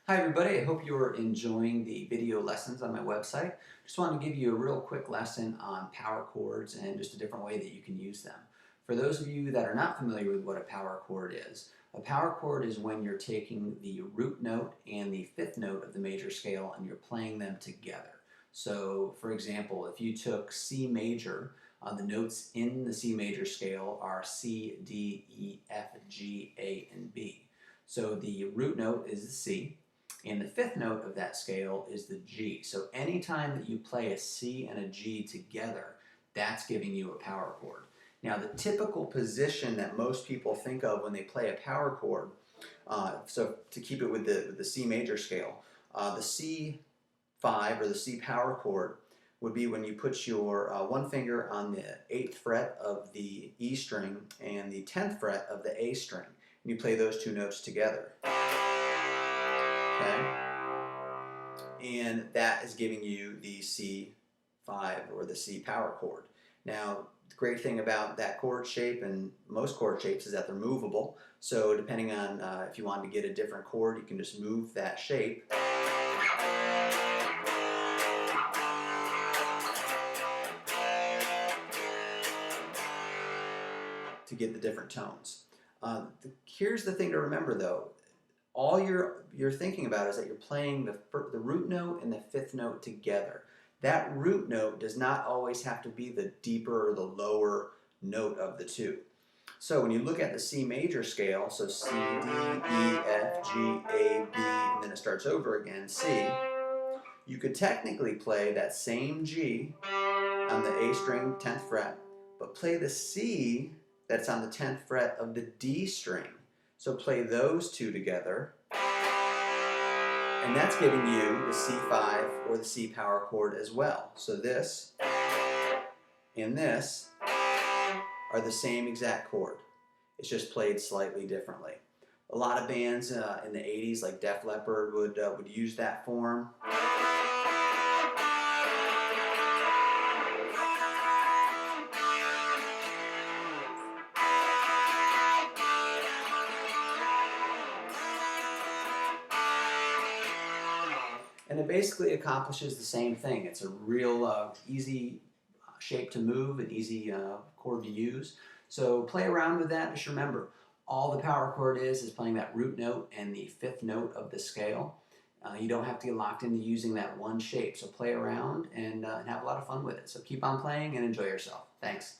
Hi everybody, I hope you're enjoying the video lessons on my website. Just wanted to give you a real quick lesson on power chords and just a different way that you can use them. For those of you that are not familiar with what a power chord is, a power chord is when you're taking the root note and the fifth note of the major scale and you're playing them together. So for example, if you took C major, the notes in the C major scale are C, D, E, F, G, A, and B. So the root note is the C, and the fifth note of that scale is the G. So anytime that you play a C and a G together, that's giving you a power chord. Now the typical position that most people think of when they play a power chord, so to keep it with the C major scale, the C5 or the C power chord would be when you put your one finger on the 8th fret of the E string and the 10th fret of the A string. And you play those two notes together. Okay? And that is giving you the C5 or the C power chord. Now, the great thing about that chord shape and most chord shapes is that they're movable. So depending on if you want to get a different chord, you can just move that shape. To get the different tones. Here's the thing to remember though. All you're thinking about is that you're playing the root note and the fifth note together. That root note does not always have to be the deeper or the lower note of the two. So when you look at the C major scale, so C, D, E, F, G, A, B, and then it starts over again, C, you could technically play that same G on the A string, 10th fret, but play the C that's on the 10th fret of the D string. So play those two together, and that's giving you the C5 or the C power chord as well. So this and this are the same exact chord. It's just played slightly differently. A lot of bands in the 80s like Def Leppard would use that form. And it basically accomplishes the same thing. It's a real easy shape to move, an easy chord to use. So play around with that. Just remember, all the power chord is playing that root note and the fifth note of the scale. You don't have to get locked into using that one shape. So play around and have a lot of fun with it. So keep on playing and enjoy yourself. Thanks.